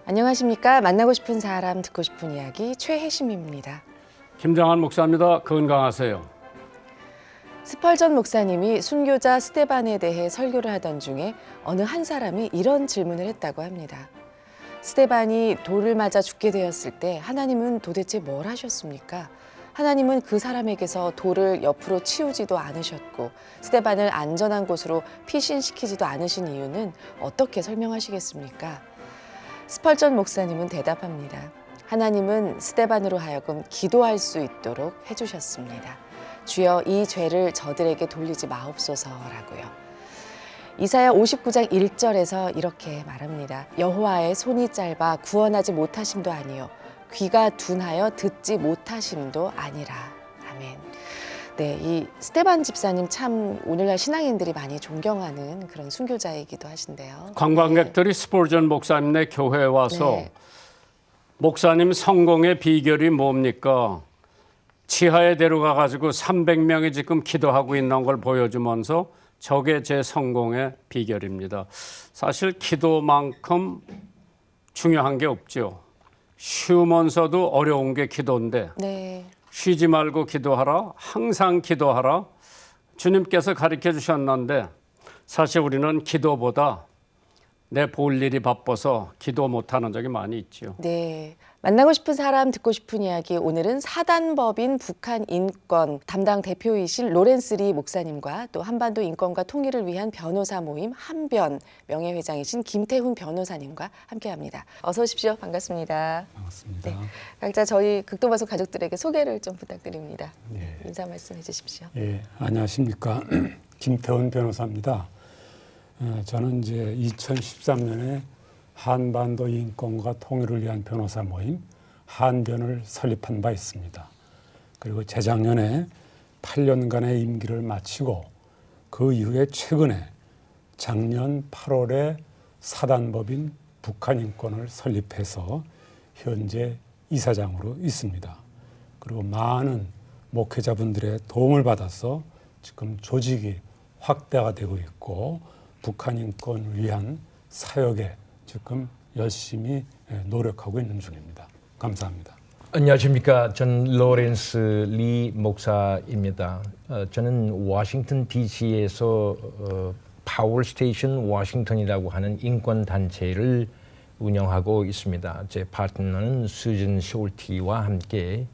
안녕하십니까. 만나고 싶은 사람, 듣고 싶은 이야기 최혜심입니다. 김장한 목사입니다. 건강하세요. 스펄전 목사님이 순교자 스데반에 대해 설교를 하던 중에 어느 한 사람이 이런 질문을 했다고 합니다. 스데반이 돌을 맞아 죽게 되었을 때 하나님은 도대체 뭘 하셨습니까? 하나님은 그 사람에게서 돌을 옆으로 치우지도 않으셨고 스데반을 안전한 곳으로 피신시키지도 않으신 이유는 어떻게 설명하시겠습니까? 스펄전 목사님은 대답합니다. 하나님은 스데반으로 하여금 기도할 수 있도록 해주셨습니다. 주여 이 죄를 저들에게 돌리지 마옵소서라고요. 이사야 59장 1절에서 이렇게 말합니다. 여호와의 손이 짧아 구원하지 못하심도 아니요 귀가 둔하여 듣지 못하심도 아니라. 아멘. 네, 이 스데반 집사님 참 오늘날 신앙인들이 많이 존경하는 그런 순교자이기도 하신데요. 관광객들이 스펄전 목사님네 교회에 와서 목사님 성공의 비결이 뭡니까? 지하에 데려가 가지고 300명이 지금 기도하고 있는 걸 보여주면서 저게 제 성공의 비결입니다. 사실 기도만큼 중요한 게 없죠. 쉬우면서도 어려운 게 기도인데 쉬지 말고 기도하라. 항상 기도하라. 주님께서 가르쳐 주셨는데 사실 우리는 기도보다 내 볼 일이 바빠서 기도 못하는 적이 많이 있죠. 네, 만나고 싶은 사람, 듣고 싶은 이야기. 오늘은 사단법인 북한 인권 담당 대표이신 로렌스 리 목사님과 또 한반도 인권과 통일을 위한 변호사 모임 한변 명예회장이신 김태훈 변호사님과 함께합니다. 어서 오십시오. 반갑습니다. 반갑습니다. 네, 각자 저희 극동방송 가족들에게 소개를 좀 부탁드립니다. 예. 인사 말씀해 주십시오. 예, 안녕하십니까. 김태훈 변호사입니다. 저는 이제 2013년에 한반도 인권과 통일을 위한 변호사 모임 한변을 설립한 바 있습니다. 그리고 재작년에 8년간의 임기를 마치고 그 이후에 최근에 작년 8월에 사단법인 북한인권을 설립해서 현재 이사장으로 있습니다. 그리고 많은 목회자분들의 도움을 받아서 지금 조직이 확대가 되고 있고 북한 인권을 위한 사역에 지금 열심히 노력하고 있는 중입니다. 감사합니다. 안녕하십니까. 전 로렌스 리 목사입니다. 저는 워싱턴 DC에서 파월 스테이션 워싱턴이라고 하는 인권 단체를 운영하고 있습니다. 제 파트너는 수진 숄티와 함께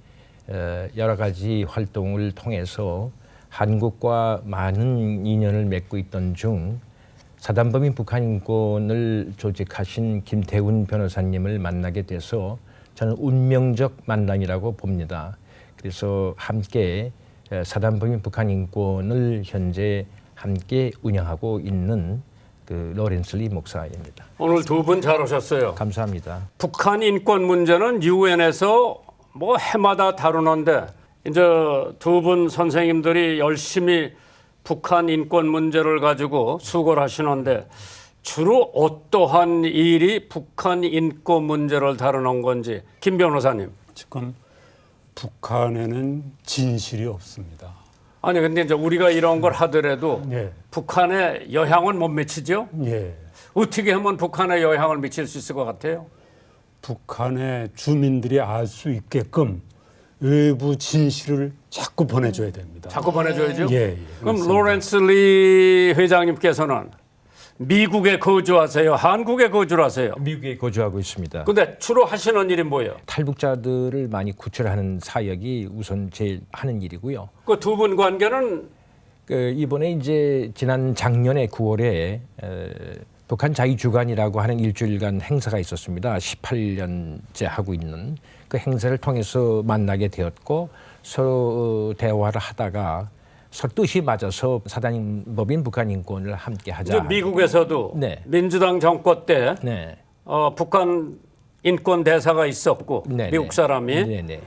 여러 가지 활동을 통해서 한국과 많은 인연을 맺고 있던 중 사단법인 북한인권을 조직하신 김태훈 변호사님을 만나게 돼서 저는 운명적 만남이라고 봅니다. 그래서 함께 사단법인 북한인권을 현재 함께 운영하고 있는 그 로렌스 리 목사입니다. 오늘 두 분 잘 오셨어요. 감사합니다. 북한 인권 문제는 유엔에서 뭐 해마다 다루는데 이제 두 분 선생님들이 열심히 북한 인권 문제를 가지고 수고를 하시는데 주로 어떠한 일이 북한 인권 문제를 다루는 건지 김 변호사님. 지금 북한에는 진실이 없습니다. 아니 근데 이제 우리가 이런 걸 하더라도 예. 북한에 영향은 못 미치죠? 예. 어떻게 하면 북한에 영향을 미칠 수 있을 것 같아요? 북한의 주민들이 알 수 있게끔 외부 진실을 자꾸 보내줘야 됩니다. 자꾸 보내줘야죠? 예, 그럼 맞습니다. 로렌스 리 회장님께서는 미국에 거주하세요? 한국에 거주하세요? 미국에 거주하고 있습니다. 근데 주로 하시는 일이 뭐예요? 탈북자들을 많이 구출하는 사역이 우선 제일 하는 일이고요. 그 두 분 관계는 이번에 이제 지난 작년에 9월에 북한 자유주간이라고 하는 일주일간 행사가 있었습니다. 18년째 하고 있는 그 행사를 통해서 만나게 되었고 서로 대화를 하다가 서로 뜻이 맞아서 사단법인 북한인권을 함께 하자. 이제 미국에서도 네. 민주당 정권 때 네. 북한 인권 대사가 있었고 네네. 미국 사람이 네네.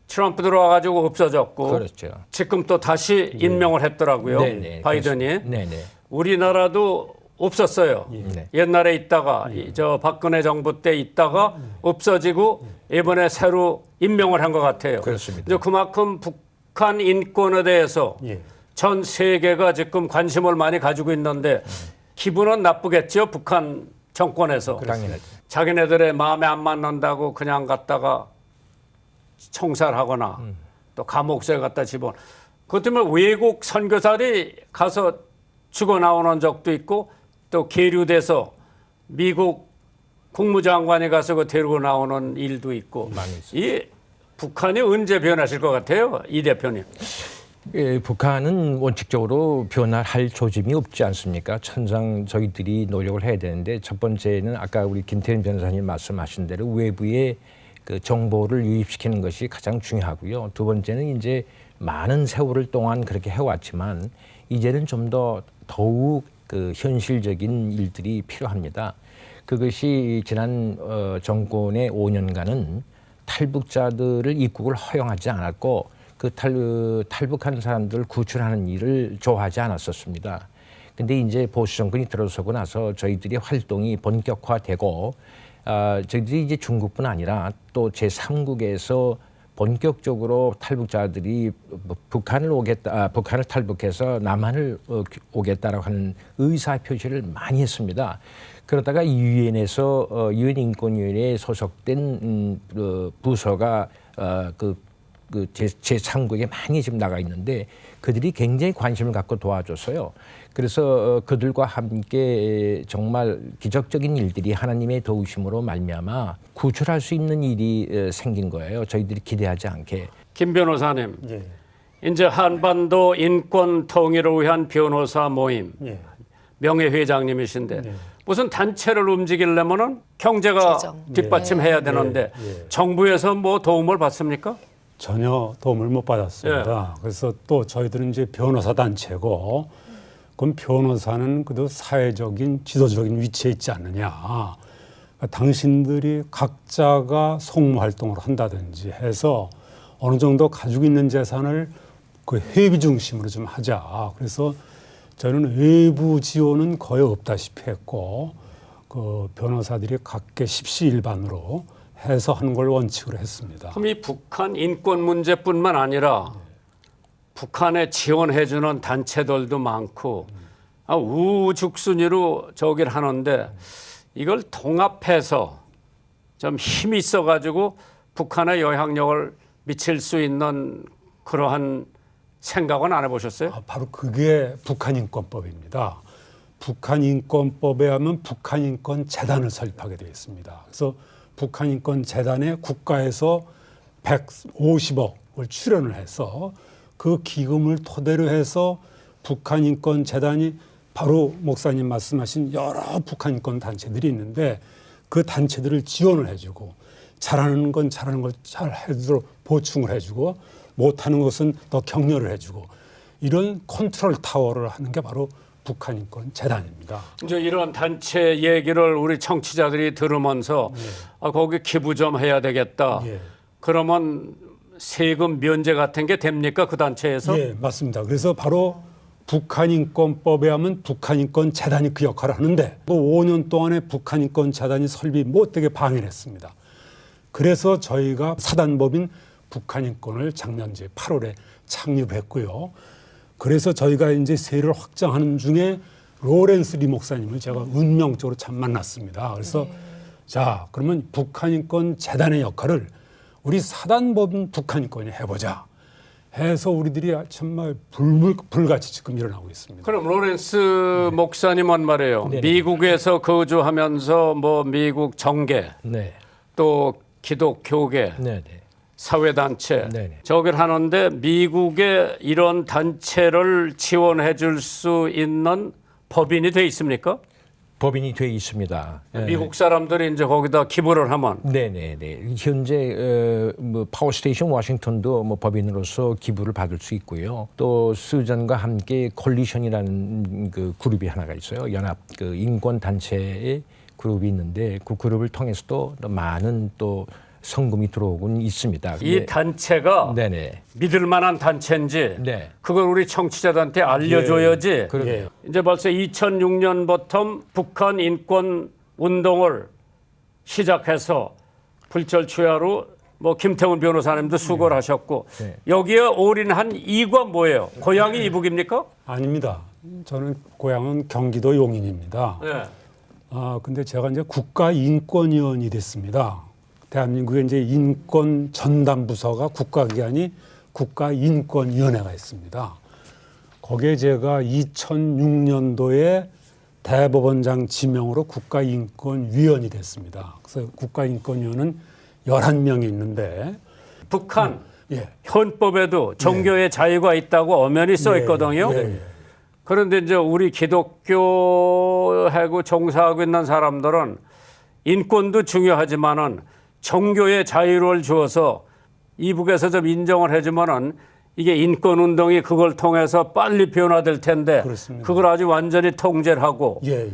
트럼프 들어와가지고 없어졌고 그렇죠. 지금 또 다시 임명을 했더라고요. 네네. 바이든이. 네네. 우리나라도 없었어요. 네. 옛날에 있다가 저 박근혜 정부 때 있다가 없어지고 이번에 새로 임명을 한 것 같아요. 그렇습니다. 이제 그만큼 북한 인권에 대해서 예. 전 세계가 지금 관심을 많이 가지고 있는데 기분은 나쁘겠죠. 북한 정권에서 당연하죠. 자기네들의 마음에 안 맞는다고 그냥 갔다가 총살하거나 또 감옥소에 갖다 집어. 그것 때문에 외국 선교사들이 가서 죽어 나오는 적도 있고 또 계류돼서 미국 국무장관이 가서 그 데리고 나오는 일도 있고. 많이 있어요. 이 북한이 언제 변하실 것 같아요, 이 대표님? 예, 북한은 원칙적으로 변화할 조짐이 없지 않습니까? 천상 저희들이 노력을 해야 되는데 첫 번째는 아까 우리 김태현 변호사님 말씀하신 대로 외부의 그 정보를 유입시키는 것이 가장 중요하고요. 두 번째는 이제 많은 세월을 동안 그렇게 해왔지만 이제는 좀 더 더욱 그 현실적인 일들이 필요합니다. 그것이 지난 정권의 5년간은 탈북자들을 입국을 허용하지 않았고 그 탈북한 사람들을 구출하는 일을 좋아하지 않았었습니다. 근데 이제 보수 정권이 들어서고 나서 저희들이 활동이 본격화되고 저희들이 이제 중국뿐 아니라 또 제3국에서 본격적으로 탈북자들이 북한을 탈북해서 남한을 오겠다라고 하는 의사 표시를 많이 했습니다. 그러다가 유엔에서 유엔 인권위원회에 소속된 부서가 제3국에 많이 지금 나가 있는데 그들이 굉장히 관심을 갖고 도와줬어요. 그래서 그들과 함께 정말 기적적인 일들이 하나님의 도우심으로 말미암아 구출할 수 있는 일이 생긴 거예요. 저희들이 기대하지 않게. 김 변호사님, 예. 이제 한반도 인권 통일을 위한 변호사 모임 예. 명예회장님이신데 네. 무슨 단체를 움직이려면은 경제가 재정. 뒷받침해야 되는데 예. 정부에서 뭐 도움을 받습니까? 전혀 도움을 못 받았습니다. 그래서 또 저희들은 이제 변호사 단체고, 그럼 변호사는 그래도 사회적인 지도적인 위치에 있지 않느냐. 그러니까 당신들이 각자가 송무 활동을 한다든지 해서 어느 정도 가지고 있는 재산을 그 회비 중심으로 좀 하자. 그래서 저는 외부 지원은 거의 없다시피 했고, 그 변호사들이 각계 십시일반으로 해서 하는 걸 원칙으로 했습니다. 그럼 이 북한 인권 문제뿐만 아니라 북한에 지원해주는 단체들도 많고 우후죽순위로 저기를 하는데 이걸 통합해서 좀 힘이 있어가지고 북한의 영향력을 미칠 수 있는 그러한 생각은 안 해보셨어요? 바로 그게 북한인권법입니다. 북한인권법에 하면 북한인권재단을 설립하게 되어 있습니다. 그래서 북한인권재단에 국가에서 150억을 출연을 해서 그 기금을 토대로 해서 북한인권재단이 바로 목사님 말씀하신 여러 북한인권 단체들이 있는데 그 단체들을 지원을 해주고 잘하는 건 잘하는 걸 잘 해주도록 보충을 해주고 못하는 것은 더 격려를 해주고 이런 컨트롤 타워를 하는 게 바로 북한인권재단입니다. 이제 이런 단체 얘기를 우리 청취자들이 들으면서 거기 기부 좀 해야 되겠다. 예. 그러면 세금 면제 같은 게 됩니까? 그 단체에서? 예, 맞습니다. 그래서 바로 북한인권법에 하면 북한인권재단이 그 역할을 하는데 그 5년 동안에 북한인권재단이 설립이 못되게 방해를 했습니다. 그래서 저희가 사단법인 북한인권을 작년 8월에 창립했고요. 그래서 저희가 이제 세를 확장하는 중에 로렌스 리 목사님을 제가 운명적으로 참 만났습니다. 그래서 자, 그러면 북한인권재단의 역할을 우리 사단법인 북한인권이 해보자 해서 우리들이 정말 불같이 지금 일어나고 있습니다. 그럼 로렌스 목사님은 말이에요. 네네. 미국에서 거주하면서 뭐 미국 정계 네, 또 기독교계 네, 네. 사회단체 네네. 저기를 하는데 미국에 이런 단체를 지원해 줄 수 있는 법인이 돼 있습니까? 법인이 돼 있습니다. 미국 사람들이 이제 거기다 기부를 하면 네네네. 현재 뭐 파워스테이션 워싱턴도 뭐 법인으로서 기부를 받을 수 있고요. 또 수전과 함께 콜리션이라는 그 그룹이 하나가 있어요. 연합 그 인권 단체의 그룹이 있는데 그 그룹을 통해서도 많은 또 성금이 들어오곤 있습니다. 이 단체가 네네. 믿을 만한 단체인지 네. 그걸 우리 청취자들한테 알려줘야지. 그러네요. 이제 벌써 2006년부터 북한 인권 운동을 시작해서 불철주야로 뭐 김태훈 변호사님도 수고를 하셨고 네. 여기에 올인한 이유가 뭐예요? 고향이 이북입니까? 아닙니다. 저는 고향은 경기도 용인입니다. 네. 근데 제가 이제 국가인권위원이 됐습니다. 대한민국에 이제 인권 전담 부서가 국가기관이 국가인권위원회가 있습니다. 거기에 제가 2006년도에 대법원장 지명으로 국가인권위원이 됐습니다. 그래서 국가인권위원은 11명이 있는데 북한 예. 헌법에도 종교의 자유가 있다고 엄연히 써 있거든요. 예. 그런데 이제 우리 기독교하고 종사하고 있는 사람들은 인권도 중요하지만은 종교의 자유를 주어서 이북에서 좀 인정을 해주면은 이게 인권 운동이 그걸 통해서 빨리 변화될 텐데 그렇습니다. 그걸 아주 완전히 통제를 하고 예.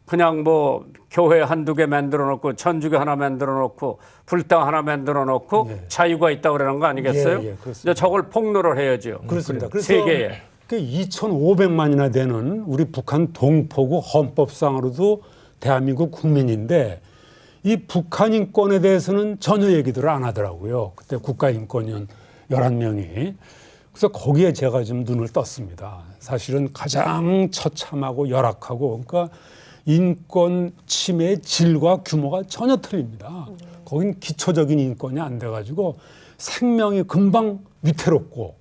그냥 뭐 교회 한두 개 만들어 놓고 천주교 하나 만들어 놓고 불당 하나 만들어 놓고 예. 자유가 있다고 그러는 거 아니겠어요? 예, 그렇습니다. 이제 저걸 폭로를 해야죠. 그렇습니다. 그래서 세계에. 2,500만이나 되는 우리 북한 동포고 헌법상으로도 대한민국 국민인데 이 북한 인권에 대해서는 전혀 얘기들을 안 하더라고요. 그때 국가인권위원 11명이. 그래서 거기에 제가 좀 눈을 떴습니다. 사실은 가장 처참하고 열악하고 그러니까 인권 침해의 질과 규모가 전혀 틀립니다. 거긴 기초적인 인권이 안 돼가지고 생명이 금방 위태롭고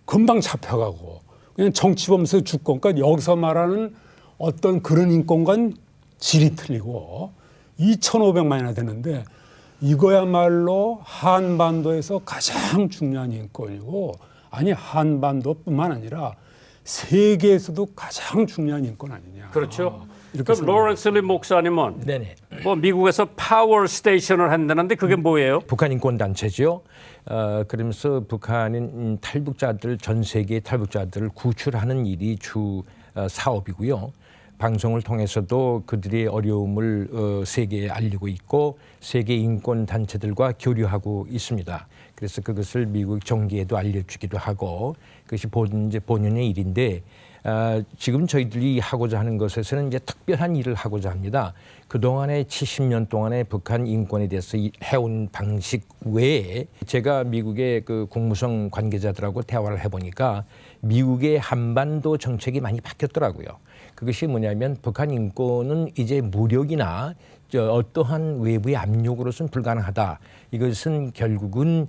금방 잡혀가고 그냥 정치범죄 주권, 그러니까 여기서 말하는 어떤 그런 인권과는 질이 틀리고 2,500만이나 되는데 이거야말로 한반도에서 가장 중요한 인권이고 아니 한반도뿐만 아니라 세계에서도 가장 중요한 인권 아니냐. 그렇죠. 이렇게 그럼 로렌스 리 목사님은 네네. 뭐 미국에서 파워 스테이션을 한다는데 그게 뭐예요? 북한 인권 단체죠. 그러면서 북한은 탈북자들 전 세계 탈북자들을 구출하는 일이 주 사업이고요. 방송을 통해서도 그들의 어려움을 세계에 알리고 있고 세계 인권 단체들과 교류하고 있습니다. 그래서 그것을 미국 정계에도 알려주기도 하고 그것이 본연의 일인데 지금 저희들이 하고자 하는 것에서는 이제 특별한 일을 하고자 합니다. 그동안의 70년 동안의 북한 인권에 대해서 해온 방식 외에 제가 미국의 그 국무성 관계자들하고 대화를 해보니까 미국의 한반도 정책이 많이 바뀌었더라고요. 그것이 뭐냐면 북한 인권은 이제 무력이나 어떠한 외부의 압력으로서는 불가능하다. 이것은 결국은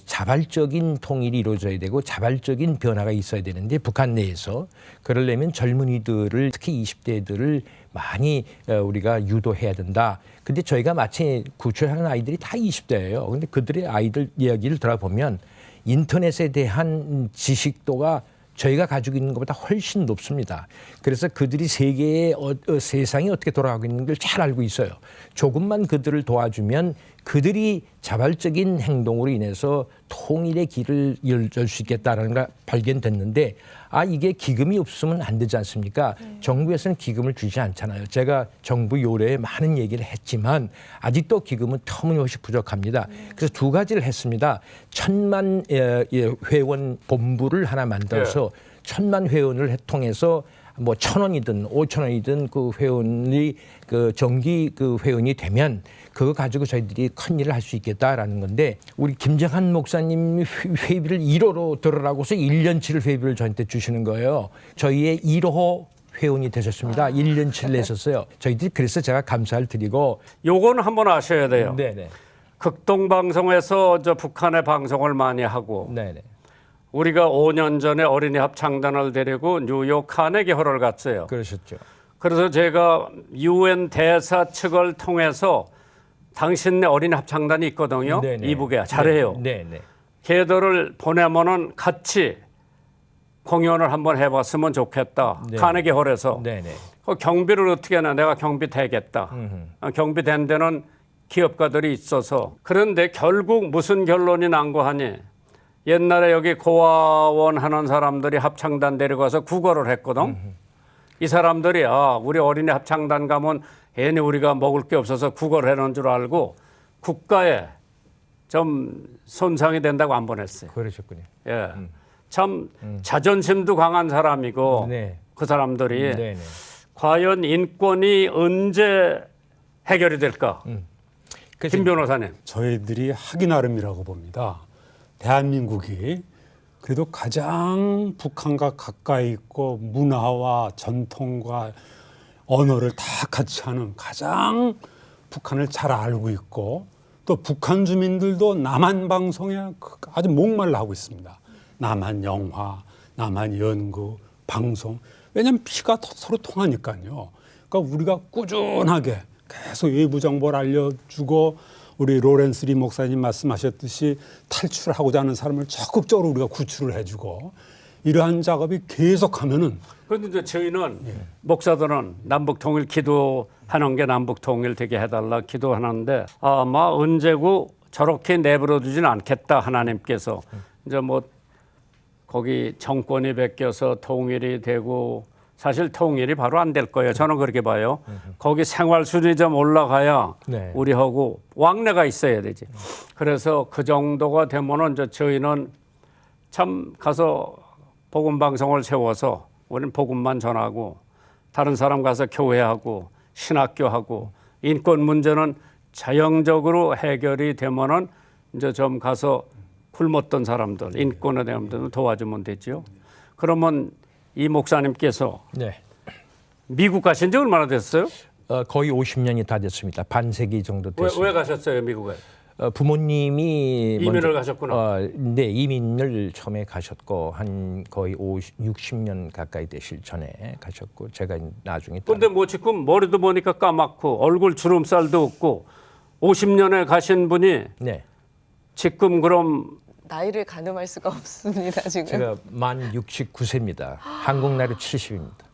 자발적인 통일이 이루어져야 되고 자발적인 변화가 있어야 되는데 북한 내에서 그러려면 젊은이들을 특히 20대들을 많이 우리가 유도해야 된다. 근데 저희가 마치 구출하는 아이들이 다 20대예요. 근데 그들의 아이들 이야기를 들어보면 인터넷에 대한 지식도가 저희가 가지고 있는 것보다 훨씬 높습니다. 그래서 그들이 세계의 세상이 어떻게 돌아가고 있는 걸 잘 알고 있어요. 조금만 그들을 도와주면 그들이 자발적인 행동으로 인해서 통일의 길을 열 수 있겠다라는 걸 발견됐는데 이게 기금이 없으면 안 되지 않습니까? 정부에서는 기금을 주지 않잖아요. 제가 정부 요래에 많은 얘기를 했지만 아직도 기금은 터무니없이 부족합니다. 그래서 두 가지를 했습니다. 1,000만 회원 본부를 하나 만들어서 1,000만 회원을 통해서 뭐 1,000원이든 5,000원이든 그 회원이 그 정기 그 회원이 되면 그거 가지고 저희들이 큰 일을 할 수 있겠다라는 건데 우리 김정한 목사님 회비를 1호로 들으라고서 1년치를 회비를 저한테 주시는 거예요. 저희의 1호 회원이 되셨습니다. 1년치를 내셨어요. 저희들이 그래서 제가 감사를 드리고 요거는 한번 아셔야 돼요. 네네. 극동방송에서 저 북한의 방송을 많이 하고 네네. 우리가 5년 전에 어린이 합창단을 데리고 뉴욕 카네기 홀을 갔어요. 그러셨죠. 그래서 제가 UN 대사 측을 통해서 당신네 어린이 합창단이 있거든요. 네네. 이북에 잘해요. 네네. 걔들을 보내면은 같이 공연을 한번 해봤으면 좋겠다. 네. 카네기 홀에서. 네네. 그 경비를 어떻게 하나 내가 경비 대겠다. 경비 된 데는 기업가들이 있어서. 그런데 결국 무슨 결론이 난 거 하니 옛날에 여기 고아원 하는 사람들이 합창단 데려가서 국어를 했거든. 이 사람들이 우리 어린이 합창단 가면 괜히 우리가 먹을 게 없어서 국어를 해놓은 줄 알고 국가에 좀 손상이 된다고 안 보냈어요. 그러셨군요. 예. 참 자존심도 강한 사람이고 네. 그 사람들이 네네. 과연 인권이 언제 해결이 될까? 그래서 김 변호사님. 저희들이 하기 나름이라고 봅니다. 대한민국이 그래도 가장 북한과 가까이 있고 문화와 전통과 언어를 다 같이 하는 가장 북한을 잘 알고 있고 또 북한 주민들도 남한 방송에 아주 목말라 하고 있습니다. 남한 영화, 남한 연구, 방송. 왜냐하면 피가 서로 통하니까요. 그러니까 우리가 꾸준하게 계속 외부 정보를 알려주고 우리 로렌스 리 목사님 말씀하셨듯이 탈출하고자 하는 사람을 적극적으로 우리가 구출을 해주고 이러한 작업이 계속하면은 그런데 이제 저희는 목사들은 남북 통일 기도하는 게 남북 통일 되게 해달라 기도하는데 아마 언제고 저렇게 내버려 두지는 않겠다 하나님께서 이제 뭐 거기 정권이 바뀌어서 통일이 되고 사실 통일이 바로 안 될 거예요. 저는 그렇게 봐요. 거기 생활 수준이 좀 올라가야 네. 우리하고 왕래가 있어야 되지. 그래서 그 정도가 되면은 이제 저희는 참 가서 복음 방송을 세워서 우리는 복음만 전하고 다른 사람 가서 교회하고 신학교하고 인권 문제는 자연적으로 해결이 되면은 이제 좀 가서 굶었던 사람들 인권에 대한 도와주면 되죠. 그러면 이 목사님께서 네. 미국 가신 지 얼마나 됐어요? 거의 50년이 다 됐습니다. 반세기 정도 됐습니다. 왜 가셨어요 미국에? 부모님이 이민을 가셨구나. 네, 이민을 처음에 가셨고 한 거의 60년 가까이 되실 전에 가셨고 제가 나중에. 근데 뭐 지금 머리도 보니까 까맣고 얼굴 주름살도 없고 50년에 가신 분이 네, 지금 그럼 나이를 가늠할 수가 없습니다. 지금. 제가 만 69세입니다. 한국 나이로 70입니다.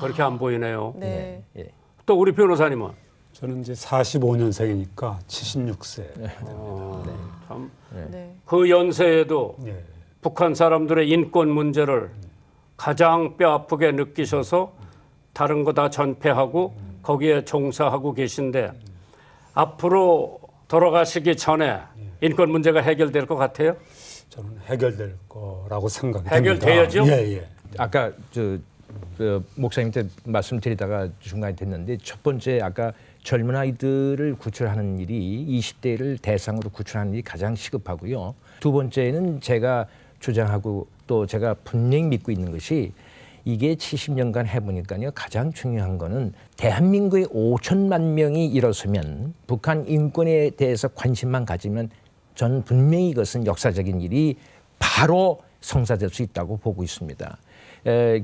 그렇게 안 보이네요. 네. 예. 또 우리 변호사님은 저는 이제 45년생이니까 76세. 참 네. 그 연세에도 예. 북한 사람들의 인권 문제를 가장 뼈 아프게 느끼셔서 다른 거 다 전폐하고 거기에 종사하고 계신데 앞으로 돌아가시기 전에 인권 문제가 해결될 것 같아요? 저는 해결될 거라고 생각이 됩니다. 해결돼야죠? 예, 예. 아까 목사님한테 말씀드리다가 중간에 됐는데 첫 번째 아까 젊은 아이들을 구출하는 일이 20대를 대상으로 구출하는 일이 가장 시급하고요. 두 번째는 제가 주장하고 또 제가 분명히 믿고 있는 것이 이게 70년간 해보니까요. 가장 중요한 거는 대한민국의 5천만 명이 일어서면 북한 인권에 대해서 관심만 가지면 저는 분명히 이것은 역사적인 일이 바로 성사될 수 있다고 보고 있습니다.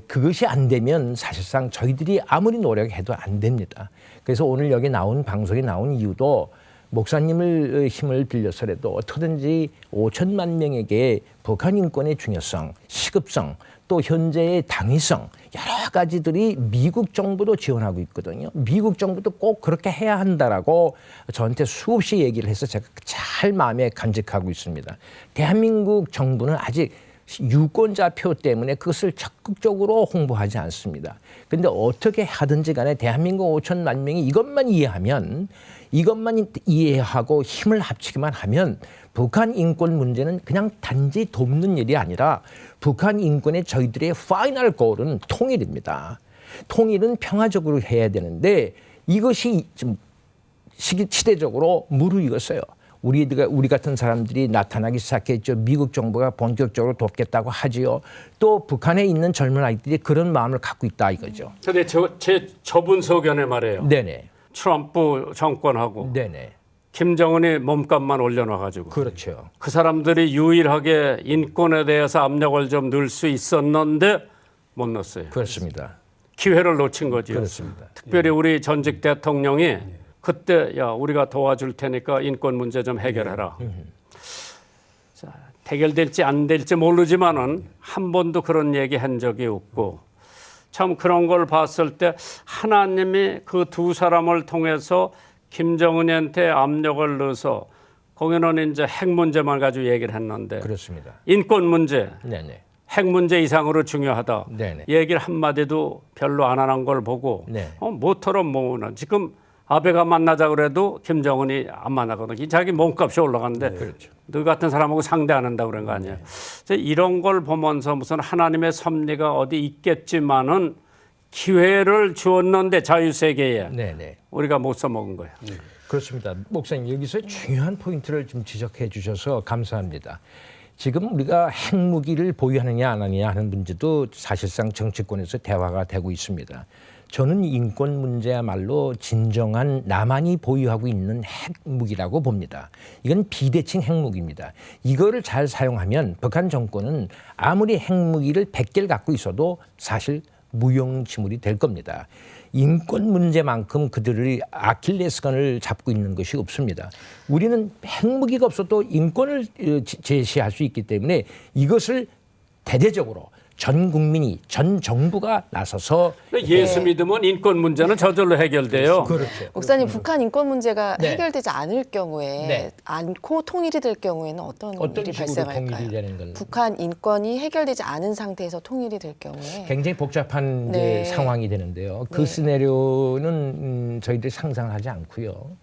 그것이 안 되면 사실상 저희들이 아무리 노력해도 안 됩니다. 그래서 오늘 여기 나온 방송에 나온 이유도 목사님을 힘을 빌려서라도 어떻게든지 5천만 명에게 북한 인권의 중요성, 시급성, 또 현재의 당위성 여러 가지들이 미국 정부도 지원하고 있거든요. 미국 정부도 꼭 그렇게 해야 한다라고 저한테 수없이 얘기를 해서 제가 잘 마음에 간직하고 있습니다. 대한민국 정부는 아직 유권자표 때문에 그것을 적극적으로 홍보하지 않습니다. 그런데 어떻게 하든지 간에 대한민국 5천만 명이 이것만 이해하고 힘을 합치기만 하면 북한 인권 문제는 그냥 단지 돕는 일이 아니라 북한 인권의 저희들의 파이널 골은 통일입니다. 통일은 평화적으로 해야 되는데 이것이 좀 시대적으로 무르익었어요. 우리 같은 사람들이 나타나기 시작했죠. 미국 정부가 본격적으로 돕겠다고 하지요. 또 북한에 있는 젊은 아이들이 그런 마음을 갖고 있다 이거죠. 근데 제 저분 소견에 말이에요. 네네. 트럼프 정권하고 네네. 김정은이 몸값만 올려놔가지고 그렇죠. 그 사람들이 유일하게 인권에 대해서 압력을 좀 넣을 수 있었는데 못 넣었어요. 그렇습니다. 기회를 놓친 거죠. 그렇습니다. 특별히 우리 전직 대통령이 그때 야 우리가 도와줄 테니까 인권 문제 좀 해결해라. 자, 해결될지 안 될지 모르지만은 한 번도 그런 얘기 한 적이 없고 참 그런 걸 봤을 때 하나님이 그 두 사람을 통해서 김정은한테 압력을 넣어서 거기는 이제 핵 문제만 가지고 얘기를 했는데 그렇습니다. 인권 문제, 네네. 핵 문제 이상으로 중요하다. 네네. 얘기를 한마디도 별로 안 하는 걸 보고 네. 모처럼 뭐는 지금 아베가 만나자 그래도 김정은이 안 만나거든. 자기 몸값이 올라가는데 그렇죠. 너 같은 사람하고 상대 안 한다 그런 거 아니에요. 그래서 이런 걸 보면서 무슨 하나님의 섭리가 어디 있겠지만은 기회를 주었는데 자유세계에 네네. 우리가 못 써먹은 거예요. 그렇습니다. 목사님 여기서 중요한 포인트를 좀 지적해 주셔서 감사합니다. 지금 우리가 핵무기를 보유하느냐 안 하느냐 하는 문제도 사실상 정치권에서 대화가 되고 있습니다. 저는 인권 문제야말로 진정한 나만이 보유하고 있는 핵무기라고 봅니다. 이건 비대칭 핵무기입니다. 이거를 잘 사용하면 북한 정권은 아무리 핵무기를 100개를 갖고 있어도 사실 무용지물이 될 겁니다. 인권 문제만큼 그들의 아킬레스건을 잡고 있는 것이 없습니다. 우리는 핵무기가 없어도 인권을 제시할 수 있기 때문에 이것을 대대적으로 전 국민이, 전 정부가 나서서 예수 믿으면 인권 문제는 저절로 해결돼요. 그렇죠. 목사님, 북한 인권 문제가 네. 해결되지 않을 경우에 네. 않고 통일이 될 경우에는 어떤 일이 식으로 발생할까요? 통일이 되는 건 북한 인권이 해결되지 않은 상태에서 통일이 될 경우에 굉장히 복잡한 네. 이제 상황이 되는데요. 그 네. 시나리오는 저희들이 상상하지 않고요.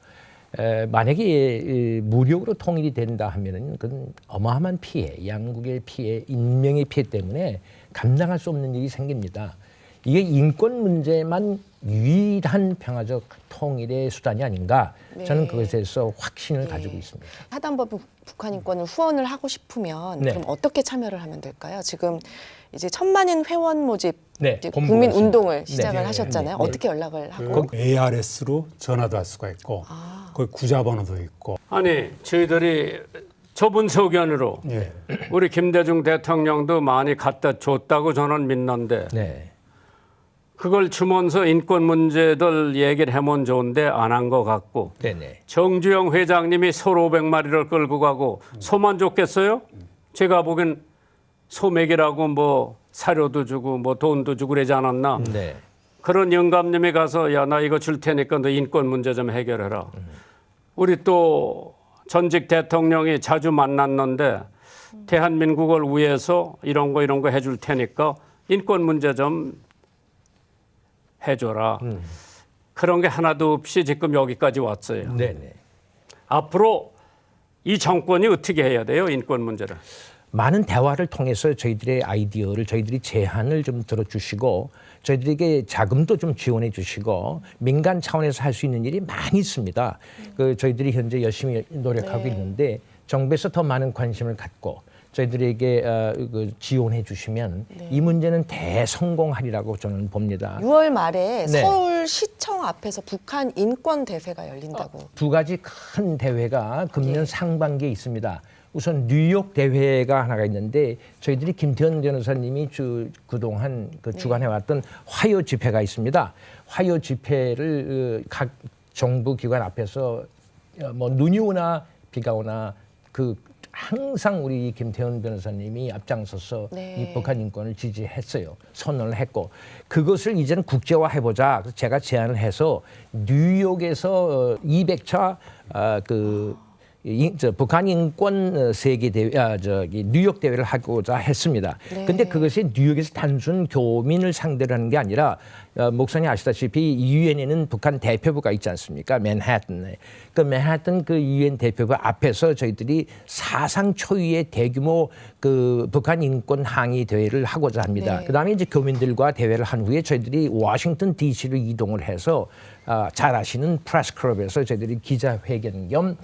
만약에 무력으로 통일이 된다 하면은 그건 어마어마한 피해, 양국의 피해, 인명의 피해 때문에 감당할 수 없는 일이 생깁니다. 이게 인권 문제만 유일한 평화적 통일의 수단이 아닌가, 네. 저는 그것에 대해서 확신을 가지고 있습니다. 하단법인 북한 인권을 후원을 하고 싶으면 네. 그럼 어떻게 참여를 하면 될까요? 지금 이제 1,000만인 회원 모집 네, 이제 본부가 국민 있습니다. 운동을 시작을 네. 하셨잖아요. 네. 어떻게 연락을 하고? 그 ARS로 전화도 할 수가 있고 거기 구자번호도 있고. 아니 저희들이 좁은 소견으로 예. 우리 김대중 대통령도 많이 갖다 줬다고 저는 믿는데 네. 그걸 주면서 인권 문제들 얘기를 해면 좋은데 안 한 것 같고 네네. 정주영 회장님이 소 500마리를 끌고 가고 소만 줬겠어요? 제가 보기엔 소맥이라고 뭐 사료도 주고 뭐 돈도 주고 그러지 않았나? 네. 그런 영감님이 가서 야 나 이거 줄 테니까 너 인권 문제 좀 해결해라. 우리 또 전직 대통령이 자주 만났는데 대한민국을 위해서 이런 거 해줄 테니까 인권 문제 좀 해줘라. 그런 게 하나도 없이 지금 여기까지 왔어요. 네네. 앞으로 이 정권이 어떻게 해야 돼요? 인권 문제를. 많은 대화를 통해서 저희들의 아이디어를, 저희들이 제안을 좀 들어주시고 저희들에게 자금도 좀 지원해 주시고 민간 차원에서 할 수 있는 일이 많이 있습니다. 그 저희들이 현재 열심히 노력하고 네. 있는데 정부에서 더 많은 관심을 갖고 저희들에게 지원해 주시면 이 문제는 대성공하리라고 저는 봅니다. 6월 말에 네. 서울시청 앞에서 북한 인권 대회가 열린다고. 두 가지 큰 대회가 금년 예. 상반기에 있습니다. 우선 뉴욕 대회가 하나가 있는데 저희들이 김태현 변호사님이 그동안 주관해왔던 화요 집회가 있습니다. 화요 집회를 각 정부 기관 앞에서 뭐 눈이 오나 비가 오나 항상 우리 김태현 변호사님이 앞장서서 네. 이 북한 인권을 지지했어요. 선언을 했고 그것을 이제는 국제화해보자. 그래서 제가 제안을 해서 뉴욕에서 200차 북한 인권 세계 대회, 뉴욕 대회를 하고자 했습니다. 네. 근데 그것이 뉴욕에서 단순 교민을 상대로 하는 게 아니라 목사님 아시다시피 유엔에는 북한 대표부가 있지 않습니까? 맨하튼에. 그 맨하튼 그 유엔 대표부 앞에서 저희들이 사상 초유의 대규모 그 북한 인권 항의 대회를 하고자 합니다. 네. 그다음에 이제 교민들과 대회를 한 후에 저희들이 워싱턴 DC로 이동을 해서 잘 아시는 프레스클럽에서 저희들이 기자회견 겸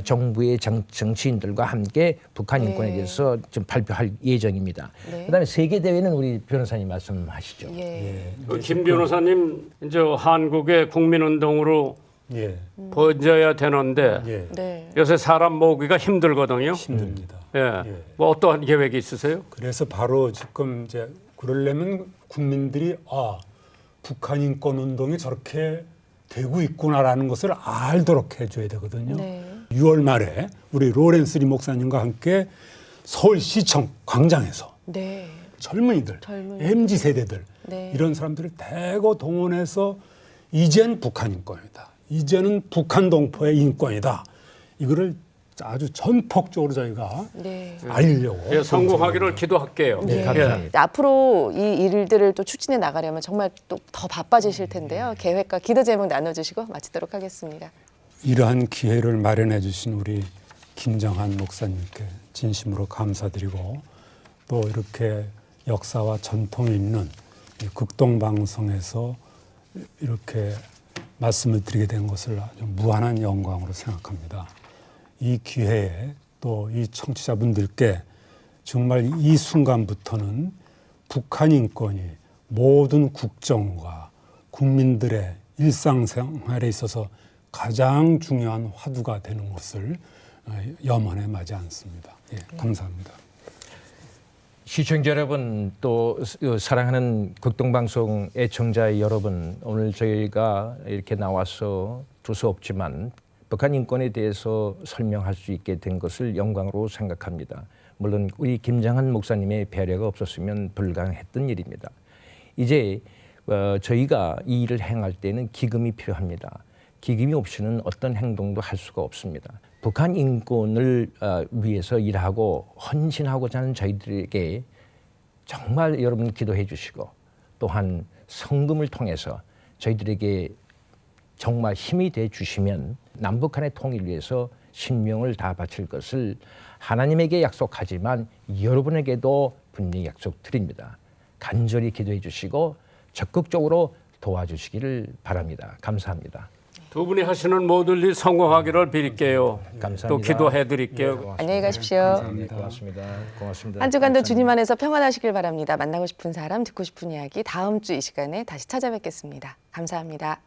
정부의 정치인들과 함께 북한 인권에 네. 대해서 좀 발표할 예정입니다. 네. 그다음에 세계 대회는 우리 변호사님 말씀하시죠. 예. 김 변호사님 이제 한국의 국민운동으로 예. 번져야 되는데 예. 네. 요새 사람 모으기가 힘들거든요. 힘듭니다. 예. 예. 뭐 어떠한 계획이 있으세요? 그래서 바로 지금 이제 그러려면 국민들이 북한 인권 운동이 저렇게 되고 있구나라는 것을 알도록 해줘야 되거든요. 네. 6월 말에 우리 로렌스 리 목사님과 함께 서울시청 광장에서 네. 젊은이들, 젊은이들. MZ 세대들 네. 이런 사람들을 대거 동원해서 이젠 북한 인권이다. 이제는 북한 동포의 인권이다. 이거를 아주 전폭적으로 저희가 네. 알리려고. 예, 성공하기를 기도할게요. 네. 감사합니다. 앞으로 이 일들을 또 추진해 나가려면 정말 또 더 바빠지실 텐데요. 계획과 기도 제목 나눠주시고 마치도록 하겠습니다. 이러한 기회를 마련해 주신 우리 김정한 목사님께 진심으로 감사드리고 또 이렇게 역사와 전통이 있는 이 극동방송에서 이렇게 말씀을 드리게 된 것을 아주 무한한 영광으로 생각합니다. 이 기회에 또 이 청취자분들께 정말 이 순간부터는 북한 인권이 모든 국정과 국민들의 일상생활에 있어서 가장 중요한 화두가 되는 것을 염원해 마지 않습니다. 예, 감사합니다. 시청자 여러분, 또 사랑하는 극동방송 애청자 여러분, 오늘 저희가 이렇게 나와서 두서없지만 북한 인권에 대해서 설명할 수 있게 된 것을 영광으로 생각합니다. 물론 우리 김장한 목사님의 배려가 없었으면 불가능했던 일입니다. 이제 저희가 이 일을 행할 때는 기금이 필요합니다. 기금이 없이는 어떤 행동도 할 수가 없습니다. 북한 인권을 위해서 일하고 헌신하고자 하는 저희들에게 정말 여러분 기도해 주시고, 또한 성금을 통해서 저희들에게 정말 힘이 돼 주시면 남북한의 통일을 위해서 신명을 다 바칠 것을 하나님에게 약속하지만 여러분에게도 분명히 약속드립니다. 간절히 기도해 주시고 적극적으로 도와주시기를 바랍니다. 감사합니다. 두 분이 하시는 모든 일 성공하기를 빌게요. 감사합니다. 또 기도해 드릴게요. 안녕히 가십시오. 네, 고맙습니다. 고맙습니다. 한 주간도 주님 안에서 평안하시길 바랍니다. 만나고 싶은 사람, 듣고 싶은 이야기 다음 주 이 시간에 다시 찾아뵙겠습니다. 감사합니다.